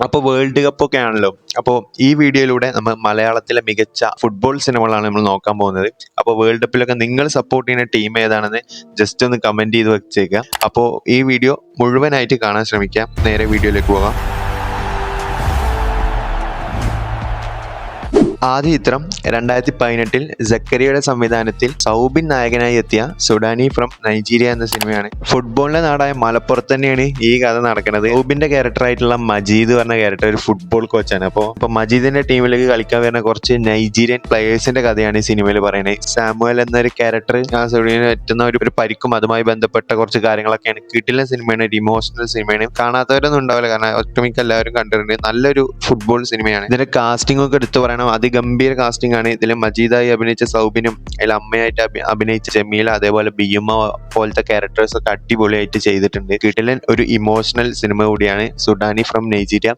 അപ്പോൾ world cup ഒക്കെ ആണല്ലോ. അപ്പോൾ ഈ വീഡിയോയിലൂടെ നമ്മൾ മലയാളത്തിലെ മികച്ച ഫുട്ബോൾ സിനിമകളാണ് നമ്മൾ നോക്കാൻ പോകുന്നത്. അപ്പോൾ വേൾഡ് കപ്പിലൊക്കെ നിങ്ങൾ സപ്പോർട്ട് ചെയ്യുന്ന ടീം ഏതാണെന്ന് ജസ്റ്റ് ഒന്ന് കമൻറ്റ് ചെയ്ത് വെച്ചേക്കുക. അപ്പോൾ ഈ വീഡിയോ മുഴുവനായിട്ട് കാണാൻ ശ്രമിക്കാം. നേരെ വീഡിയോയിലേക്ക് പോകാം. ആദ്യ ചിത്രം 2018 സക്കരിയയുടെ സംവിധാനത്തിൽ സൗബിൻ നായകനായി എത്തിയ സുഡാനി ഫ്രം നൈജീരിയ എന്ന സിനിമയാണ്. ഫുട്ബോളിന്റെ നാടായ മലപ്പുറത്ത് തന്നെയാണ് ഈ കഥ നടക്കുന്നത്. സൗബിന്റെ ക്യാരക്ടറായിട്ടുള്ള മജീദ് പറഞ്ഞ ക്യാരക്ടർ ഒരു ഫുട്ബോൾ കോച്ചാണ്. അപ്പോൾ മജീദിന്റെ ടീമിലേക്ക് കളിക്കാൻ വരുന്ന കുറച്ച് നൈജീരിയൻ പ്ലേയേഴ്സിന്റെ കഥയാണ് ഈ സിനിമയിൽ പറയുന്നത്. സാമുവൽ എന്നൊരു ക്യാരക്ടർ ആ സുഡാനിന് പറ്റുന്ന ഒരു പരിക്കും അതുമായി ബന്ധപ്പെട്ട കുറച്ച് കാര്യങ്ങളൊക്കെയാണ്. കിടിലൻ സിനിമയാണ്, ഒരു ഇമോഷണൽ സിനിമയാണ്. കാണാത്തവരൊന്നും ഉണ്ടാവില്ല, കാരണം ഒട്ടുമിക്ക എല്ലാവരും കണ്ടിട്ടുണ്ട്. നല്ലൊരു ഫുട്ബോൾ സിനിമയാണ്. ഇതിന്റെ കാസ്റ്റിംഗ് ഒക്കെ എടുത്തു പറയണം, ഗംഭീര കാസ്റ്റിംഗ് ആണ്. ഇതിൽ മജീദായി അഭിനയിച്ച സൗബിനും അതിൽ അമ്മയായിട്ട് അഭിനയിച്ച ജമീല, അതേപോലെ ബിയുമ്മ പോലത്തെ ക്യാരക്ടേഴ്സ് ഒക്കെ അടിപൊളിയായിട്ട് ചെയ്തിട്ടുണ്ട്. കിടിലൻ ഒരു ഇമോഷണൽ സിനിമ കൂടിയാണ് സുഡാനി ഫ്രം നൈജീരിയ.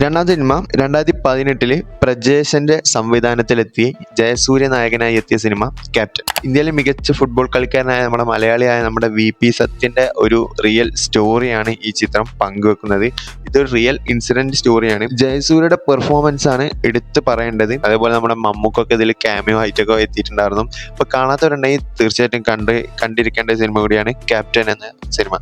രണ്ടാമത്തെ സിനിമ 2018 പ്രജേഷിന്റെ സംവിധാനത്തിലെത്തി ജയസൂര്യ നായകനായി എത്തിയ സിനിമ ക്യാപ്റ്റൻ. ഇന്ത്യയിലെ മികച്ച ഫുട്ബോൾ കളിക്കാരനായ നമ്മുടെ മലയാളിയായ നമ്മുടെ VP സത്യന്റെ ഒരു റിയൽ സ്റ്റോറിയാണ് ഈ ചിത്രം പങ്കുവെക്കുന്നത്. ഇതൊരു റിയൽ ഇൻസിഡന്റ് സ്റ്റോറിയാണ്. ജയസൂര്യയുടെ പെർഫോമൻസ് ആണ് എടുത്തു പറയേണ്ടത്. അതേപോലെ നമ്മുടെ മമ്മൂക്കൊക്കെ ഇതിൽ ക്യാമിയോ ആയിട്ടൊക്കെ എത്തിയിട്ടുണ്ടായിരുന്നു. അപ്പൊ കാണാത്തവരുണ്ടെങ്കിൽ തീർച്ചയായിട്ടും കണ്ടിരിക്കേണ്ട സിനിമ കൂടിയാണ് ക്യാപ്റ്റൻ എന്ന സിനിമ.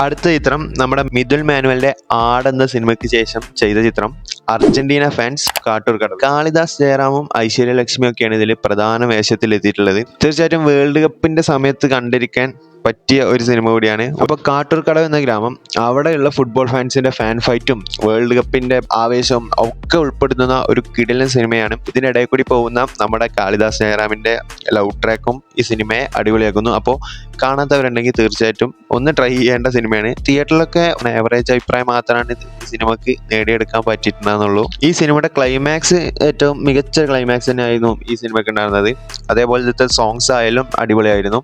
അടുത്ത ചിത്രം നമ്മുടെ മിഥുൽ മാനുവലിന്റെ ആട് എന്ന സിനിമയ്ക്ക് ശേഷം ചെയ്ത ചിത്രം അർജന്റീന ഫാൻസ് കാട്ടൂർക്കടവ്. കാളിദാസ് ജയറാമും ഐശ്വര്യ ലക്ഷ്മിയും ഒക്കെയാണ് ഇതിൽ പ്രധാന വേഷത്തിൽ എത്തിയിട്ടുള്ളത്. തീർച്ചയായിട്ടും വേൾഡ് കപ്പിന്റെ സമയത്ത് കണ്ടിരിക്കാൻ പറ്റിയ ഒരു സിനിമ കൂടിയാണ്. അപ്പോൾ കാട്ടൂർക്കടവ് എന്ന ഗ്രാമം, അവിടെയുള്ള ഫുട്ബോൾ ഫാൻസിന്റെ ഫാൻ ഫൈറ്റും വേൾഡ് കപ്പിന്റെ ആവേശവും ഒക്കെ ഉൾപ്പെടുത്തുന്ന ഒരു കിടിലൻ സിനിമയാണ്. ഇതിനിടയിൽ കൂടി പോകുന്ന നമ്മുടെ കാളിദാസ് ജയറാമിന്റെ ലവ് ട്രാക്കും ഈ സിനിമയെ അടിപൊളിയാക്കുന്നു. അപ്പോൾ കാണാത്തവരുണ്ടെങ്കിൽ തീർച്ചയായിട്ടും ഒന്ന് ട്രൈ ചെയ്യേണ്ട സിനിമയാണ്. തിയേറ്ററിലൊക്കെ ആവറേജ് അഭിപ്രായം മാത്രമാണ് സിനിമക്ക് നേടിയെടുക്കാൻ പറ്റിയിട്ടുണ്ടെന്നുള്ളൂ. ഈ സിനിമയുടെ ക്ലൈമാക്സ് ഏറ്റവും മികച്ച ക്ലൈമാക്സ് തന്നെയായിരുന്നു ഈ സിനിമയ്ക്ക് ഉണ്ടായിരുന്നത്. അതേപോലത്തെ സോങ്സ് ആയാലും അടിപൊളിയായിരുന്നു.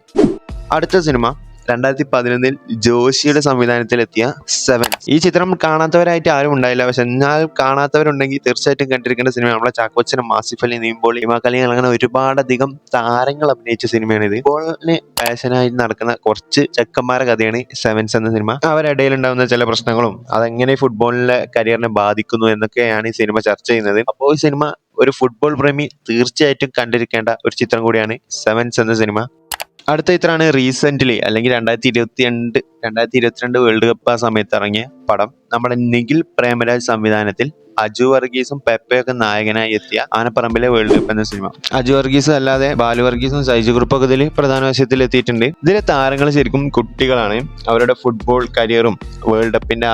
അടുത്ത സിനിമ 2011 ജോഷിയുടെ സംവിധാനത്തിലെത്തിയ 7. ഈ ചിത്രം കാണാത്തവരായിട്ട് ആരും ഉണ്ടായില്ല. പക്ഷെ എന്നാൽ കാണാത്തവരുണ്ടെങ്കിൽ തീർച്ചയായിട്ടും കണ്ടിരിക്കേണ്ട സിനിമ. നമ്മളെ ചാക്കോച്ചനും ആസിഫ് അലി, നീമ്പോൾ, ഹിമാകലി അങ്ങനെ ഒരുപാടധികം താരങ്ങൾ അഭിനയിച്ച സിനിമയാണ് ഇത്. ഫുട്ബോളിന് പാഷനായി നടക്കുന്ന കുറച്ച് ചെക്കന്മാരുടെ കഥയാണ് 7 എന്ന സിനിമ. അവരിടയിൽ ഉണ്ടാകുന്ന ചില പ്രശ്നങ്ങളും അതെങ്ങനെ ഫുട്ബോളിലെ കരിയറിനെ ബാധിക്കുന്നു എന്നൊക്കെയാണ് ഈ സിനിമ ചർച്ച ചെയ്യുന്നത്. അപ്പോൾ ഈ സിനിമ ഒരു ഫുട്ബോൾ പ്രേമി തീർച്ചയായിട്ടും കണ്ടിരിക്കേണ്ട ഒരു ചിത്രം കൂടിയാണ് 7 എന്ന സിനിമ. അടുത്ത ചിത്രമാണ് റീസെന്റ് അല്ലെങ്കിൽ 2022 വേൾഡ് കപ്പ് ആ സമയത്ത് ഇറങ്ങിയ പടം. നമ്മുടെ നിഖിൽ പ്രേമരാജ് സംവിധാനത്തിൽ അജു വർഗീസും പെപ്പയൊക്കെ നായകനായി എത്തിയ ആനപ്പറമ്പിലെ വേൾഡ് കപ്പ് എന്ന സിനിമ. അജു വർഗീസ് അല്ലാതെ ബാലു വർഗീസും സൈജു ഗ്രൂപ്പൊക്കെ ഇതിൽ പ്രധാന വേഷത്തിൽ എത്തിയിട്ടുണ്ട്. ഇതിലെ താരങ്ങൾ ശരിക്കും കുട്ടികളാണ്. അവരുടെ ഫുട്ബോൾ കരിയറും വേൾഡ് കപ്പിന്റെ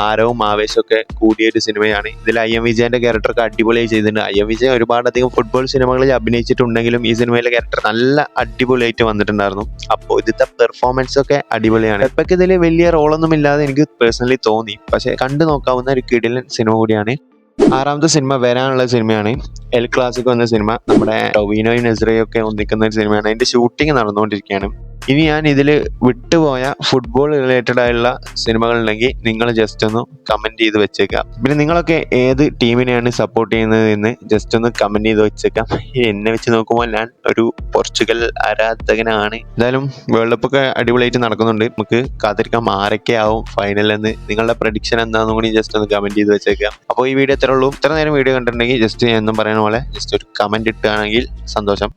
ആരവും ആവേശവും ഒക്കെ കൂടിയ ഒരു സിനിമയാണ്. ഇതിൽ IM വിജയന്റെ ക്യാരക്ടറൊക്കെ അടിപൊളിയായി ചെയ്തിട്ടുണ്ട്. IM വിജയൻ ഒരുപാടധികം ഫുട്ബോൾ സിനിമകളിൽ അഭിനയിച്ചിട്ടുണ്ടെങ്കിലും ഈ സിനിമയിലെ ക്യാരക്ടർ നല്ല അടിപൊളിയായിട്ട് വന്നിട്ടുണ്ടായിരുന്നു. അപ്പോൾ ഇതിന്റെ പെർഫോമൻസ് ഒക്കെ അടിപൊളിയാണ്. പെപ്പയ്ക്ക് ഇതിൽ വലിയ റോളൊന്നും ഇല്ലാതെ എനിക്ക് പേഴ്സണലി തോന്നി. പക്ഷെ കണ്ടു നോക്കാവുന്ന ഒരു കിടിലൻ സിനിമ കൂടിയാണ്. ആറാമത്തെ സിനിമ വരാനുള്ള സിനിമയാണ് എൽ ക്ലാസിക്കോ എന്ന സിനിമ. നമ്മുടെ ടൊവിനോയും നസ്രിയയും ഒക്കെ ഒന്നിക്കുന്ന ഒരു സിനിമയാണ്. അതിന്റെ ഷൂട്ടിംഗ് നടന്നുകൊണ്ടിരിക്കുകയാണ്. ഇനി ഞാൻ ഇതിൽ വിട്ടുപോയ ഫുട്ബോൾ റിലേറ്റഡ് ആയുള്ള സിനിമകൾ ഉണ്ടെങ്കിൽ നിങ്ങൾ ജസ്റ്റ് ഒന്ന് കമന്റ് ചെയ്ത് വെച്ചേക്കാം. പിന്നെ നിങ്ങളൊക്കെ ഏത് ടീമിനെയാണ് സപ്പോർട്ട് ചെയ്യുന്നത് എന്ന് ജസ്റ്റ് ഒന്ന് കമന്റ് ചെയ്ത് വെച്ചേക്കാം. എന്നെ വെച്ച് നോക്കുമ്പോൾ ഞാൻ ഒരു പോർച്ചുഗൽ ആരാധകനാണ്. എന്തായാലും വേൾഡ് കപ്പ് ഒക്കെ അടിപൊളിയായിട്ട് നടക്കുന്നുണ്ട്. നമുക്ക് കാത്തിരിക്കാം ആരൊക്കെ ആവും ഫൈനൽ എന്ന്. നിങ്ങളുടെ പ്രഡിക്ഷൻ എന്താണെന്നും കൂടി ജസ്റ്റ് ഒന്ന് കമന്റ് ചെയ്ത് വെച്ചേക്കാം. അപ്പോൾ ഈ വീഡിയോ ഇത്രേ ഉള്ളൂ. ഇത്ര നേരം വീഡിയോ കണ്ടിട്ടുണ്ടെങ്കിൽ ജസ്റ്റ് എന്നും പറയുന്ന പോലെ ജസ്റ്റ് ഒരു കമന്റ് ഇട്ടുകയാണെങ്കിൽ സന്തോഷം.